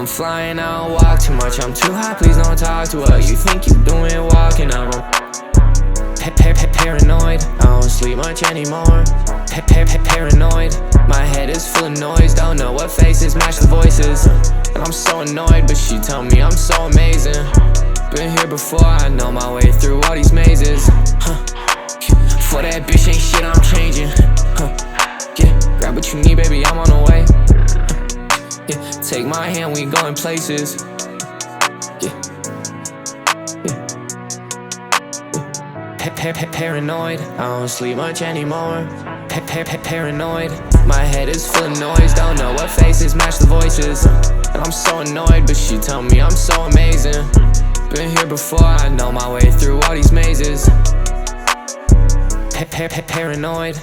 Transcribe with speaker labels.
Speaker 1: I'm flying, I don't walk too much. I'm too high, please don't talk to her. You think you doing walking up? I'm paranoid, I don't sleep much anymore. Paranoid, my head is full of noise. Don't know what faces match the voices. And I'm so annoyed, but she tell me I'm so amazing. Been here before, I know my way through all these mazes. For that bitch ain't shit, I'm changing. Yeah, grab what you need, baby, I'm on the way. Yeah, take my hand, we going places. Yeah, paranoid, I don't sleep much anymore. Paranoid, my head is full of noise. Don't know what faces match the voices. And I'm so annoyed, but she tell me I'm so amazing. Been here before, I know my way through all these mazes. Paranoid.